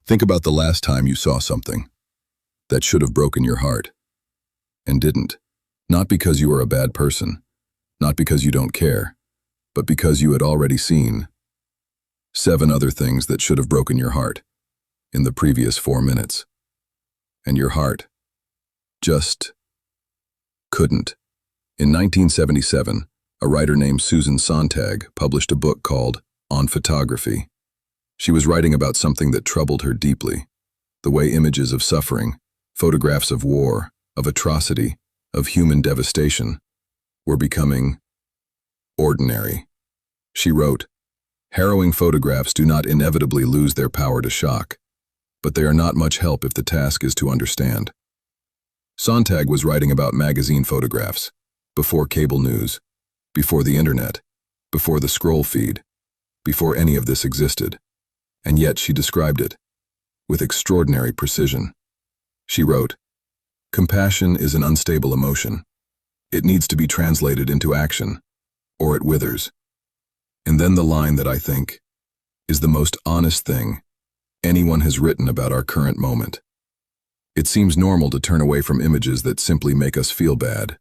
Think about the last time you saw something that should have broken your heart and didn't. Not because you are a bad person, not because you don't care, but because you had already seen 7 other things that should have broken your heart in the previous 4 minutes. And your heart just couldn't. In 1977, a writer named Susan Sontag published a book called On Photography. She was writing about something that troubled her deeply, the way images of suffering, photographs of war, of atrocity, of human devastation, were becoming ordinary. She wrote, "Harrowing photographs do not inevitably lose their power to shock, but they are not much help if the task is to understand." Sontag was writing about magazine photographs, before cable news, before the internet, before the scroll feed, before any of this existed. And yet she described it with extraordinary precision. She wrote, "Compassion is an unstable emotion. It needs to be translated into action, or it withers." And then the line that I think is the most honest thing anyone has written about our current moment. It seems normal to turn away from images that simply make us feel bad.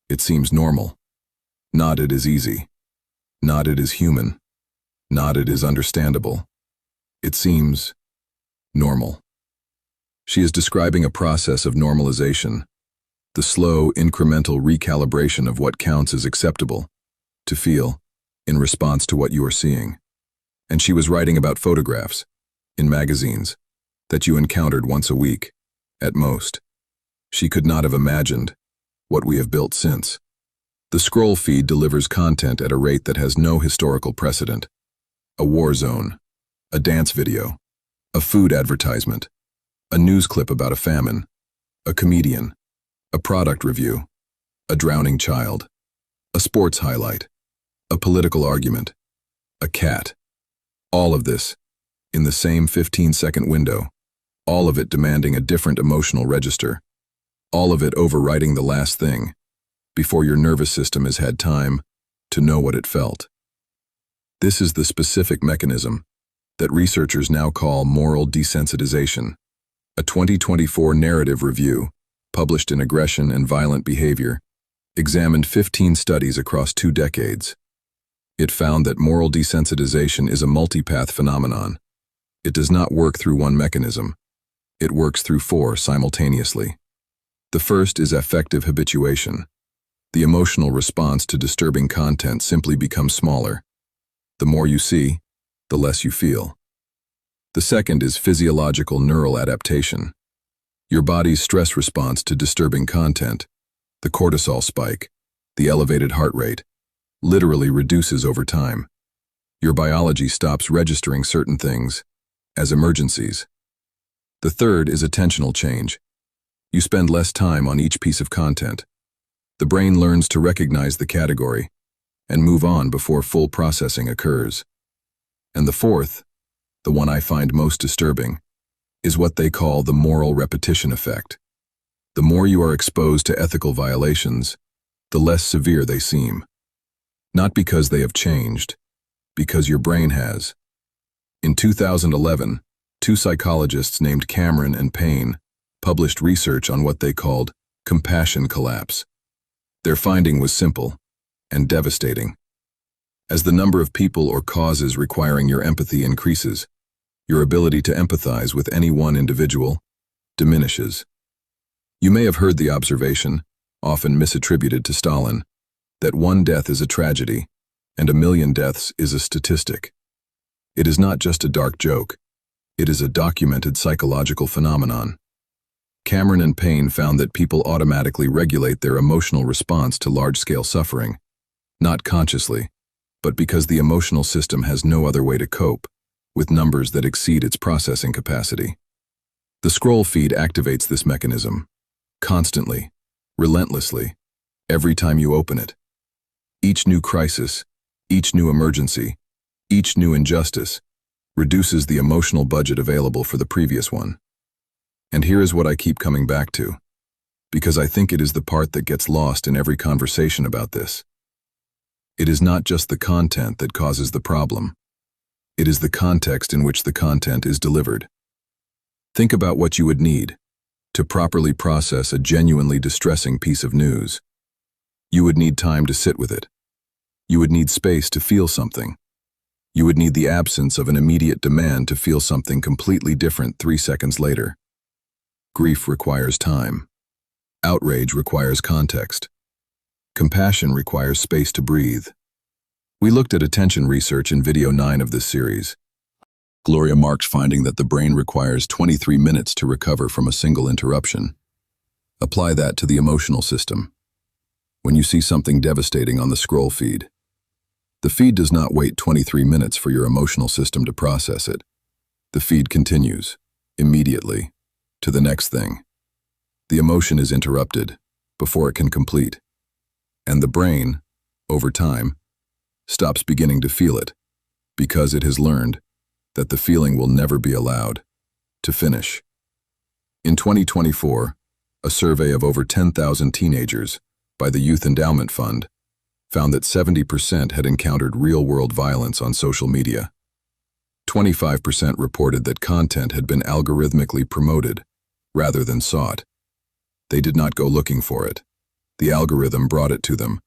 It seems normal. Not it is easy. Not it is human. Not it is understandable. It seems normal. She is describing a process of normalization, the slow, incremental recalibration of what counts as acceptable to feel in response to what you are seeing. And she was writing about photographs in magazines that you encountered once a week, at most. She could not have imagined what we have built since. The scroll feed delivers content at a rate that has no historical precedent. A war zone, a dance video, a food advertisement, a news clip about a famine, a comedian, a product review, a drowning child, a sports highlight, a political argument, a cat. All of this in the same 15-second window, all of it demanding a different emotional register, all of it overwriting the last thing before your nervous system has had time to know what it felt. This is the specific mechanism that researchers now call moral desensitization. A 2024 narrative review, published in Aggression and Violent Behavior, examined 15 studies across 2 decades. It found that moral desensitization is a multipath phenomenon. It does not work through one mechanism. It works through 4 simultaneously. The first is affective habituation. The emotional response to disturbing content simply becomes smaller. The more you see, the less you feel. The second is physiological neural adaptation. Your body's stress response to disturbing content, the cortisol spike, the elevated heart rate, literally reduces over time. Your biology stops registering certain things as emergencies. The third is attentional change. You spend less time on each piece of content. The brain learns to recognize the category and move on before full processing occurs. And the fourth, the one I find most disturbing, is what they call the moral repetition effect. The more you are exposed to ethical violations, the less severe they seem. Not because they have changed, because your brain has. In 2011, 2 psychologists named Cameron and Payne published research on what they called compassion collapse. Their finding was simple and devastating. As the number of people or causes requiring your empathy increases, your ability to empathize with any one individual diminishes. You may have heard the observation, often misattributed to Stalin, that 1 death is a tragedy and 1,000,000 deaths is a statistic. It is not just a dark joke. It is a documented psychological phenomenon. Cameron and Payne found that people automatically regulate their emotional response to large-scale suffering, not consciously, but because the emotional system has no other way to cope with numbers that exceed its processing capacity. The scroll feed activates this mechanism, constantly, relentlessly, every time you open it. Each new crisis, each new emergency, each new injustice reduces the emotional budget available for the previous one. And here is what I keep coming back to, because I think it is the part that gets lost in every conversation about this. It is not just the content that causes the problem. It is the context in which the content is delivered. Think about what you would need to properly process a genuinely distressing piece of news. You would need time to sit with it. You would need space to feel something. You would need the absence of an immediate demand to feel something completely different 3 seconds later. Grief requires time. Outrage requires context. Compassion requires space to breathe. We looked at attention research in video 9 of this series. Gloria marked finding that the brain requires 23 minutes to recover from a single interruption. Apply that to the emotional system. When you see something devastating on the scroll feed, the feed does not wait 23 minutes for your emotional system to process it. The feed continues, immediately, to the next thing. The emotion is interrupted before it can complete. And the brain, over time, stops beginning to feel it because it has learned that the feeling will never be allowed to finish. In 2024, a survey of over 10,000 teenagers by the Youth Endowment Fund found that 70% had encountered real-world violence on social media. 25% reported that content had been algorithmically promoted rather than sought. They did not go looking for it. The algorithm brought it to them,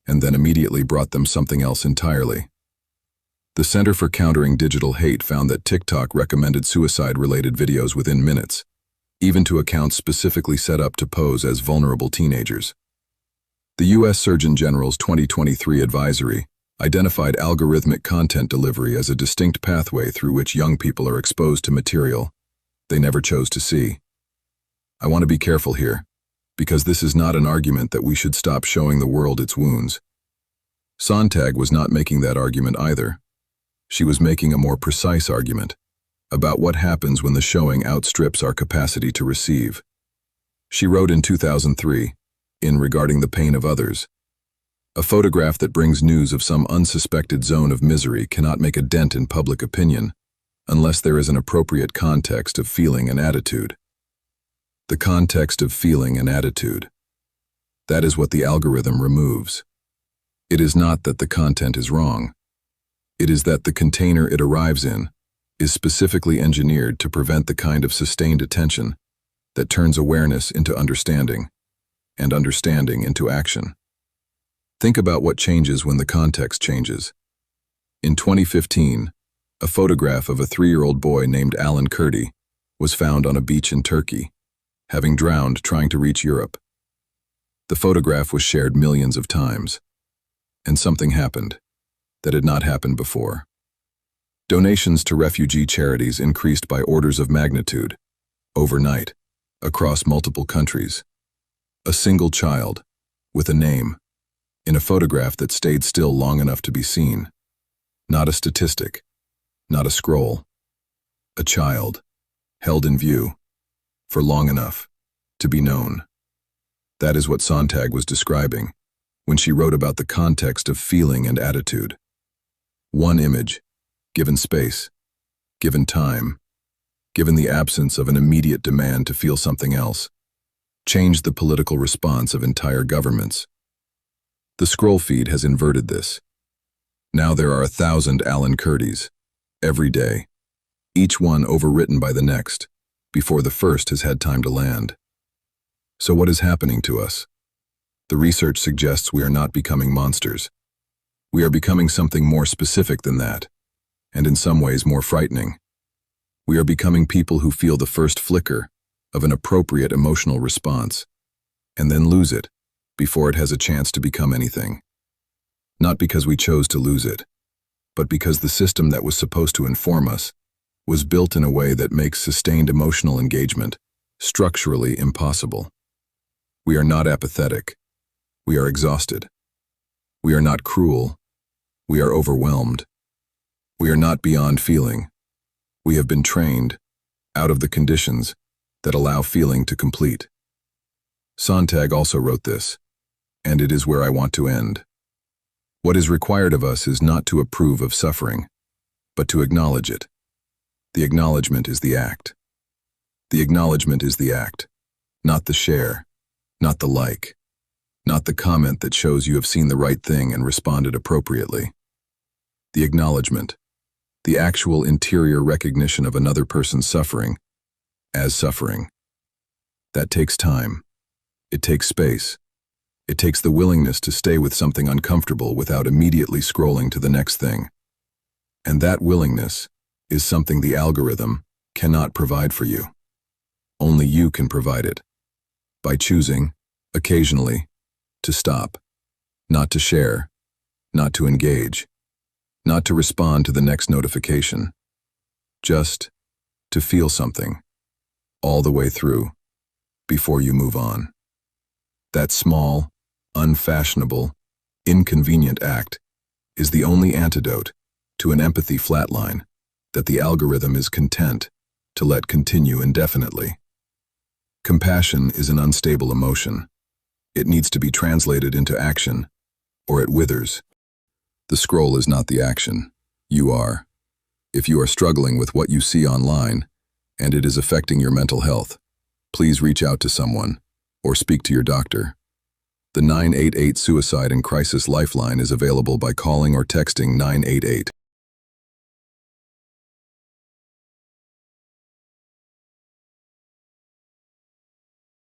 and then immediately brought them something else entirely. The Center for Countering Digital Hate found that TikTok recommended suicide-related videos within minutes, even to accounts specifically set up to pose as vulnerable teenagers. The U.S. Surgeon General's 2023 advisory identified algorithmic content delivery as a distinct pathway through which young people are exposed to material they never chose to see. I want to be careful here, because this is not an argument that we should stop showing the world its wounds. Sontag was not making that argument either. She was making a more precise argument about what happens when the showing outstrips our capacity to receive. She wrote in 2003, in Regarding the Pain of Others, "A photograph that brings news of some unsuspected zone of misery cannot make a dent in public opinion unless there is an appropriate context of feeling and attitude." The context of feeling and attitude. That is what the algorithm removes. It is not that the content is wrong. It is that the container it arrives in is specifically engineered to prevent the kind of sustained attention that turns awareness into understanding and understanding into action. Think about what changes when the context changes. In 2015, a photograph of a 3-year-old boy named Alan Kurdi was found on a beach in Turkey, having drowned trying to reach Europe. The photograph was shared millions of times, and something happened that had not happened before. Donations to refugee charities increased by orders of magnitude, overnight, across multiple countries. A single child, with a name, in a photograph that stayed still long enough to be seen. Not a statistic, not a scroll. A child, held in view, for long enough to be known. That is what Sontag was describing when she wrote about the context of feeling and attitude. One image, given space, given time, given the absence of an immediate demand to feel something else, changed the political response of entire governments. The scroll feed has inverted this. Now there are 1,000 Alan Kurdis, every day, each one overwritten by the next, before the first has had time to land. So what is happening to us? The research suggests we are not becoming monsters. We are becoming something more specific than that, and in some ways more frightening. We are becoming people who feel the first flicker of an appropriate emotional response, and then lose it before it has a chance to become anything. Not because we chose to lose it, but because the system that was supposed to inform us was built in a way that makes sustained emotional engagement structurally impossible. We are not apathetic. We are exhausted. We are not cruel. We are overwhelmed. We are not beyond feeling. We have been trained out of the conditions that allow feeling to complete. Sontag also wrote this, and it is where I want to end. What is required of us is not to approve of suffering, but to acknowledge it. The acknowledgement is the act. The acknowledgement is the act, not the share, not the like, not the comment that shows you have seen the right thing and responded appropriately. The acknowledgement, the actual interior recognition of another person's suffering, as suffering. That takes time. It takes space. It takes the willingness to stay with something uncomfortable without immediately scrolling to the next thing. And that willingness is something the algorithm cannot provide for you. Only you can provide it. By choosing, occasionally, to stop, not to share, not to engage, not to respond to the next notification, just to feel something, all the way through, before you move on. That small, unfashionable, inconvenient act is the only antidote to an empathy flatline that the algorithm is content to let continue indefinitely. Compassion is an unstable emotion. It needs to be translated into action, or it withers. The scroll is not the action. You are. If you are struggling with what you see online, and it is affecting your mental health, please reach out to someone, or speak to your doctor. The 988 Suicide and Crisis Lifeline is available by calling or texting 988.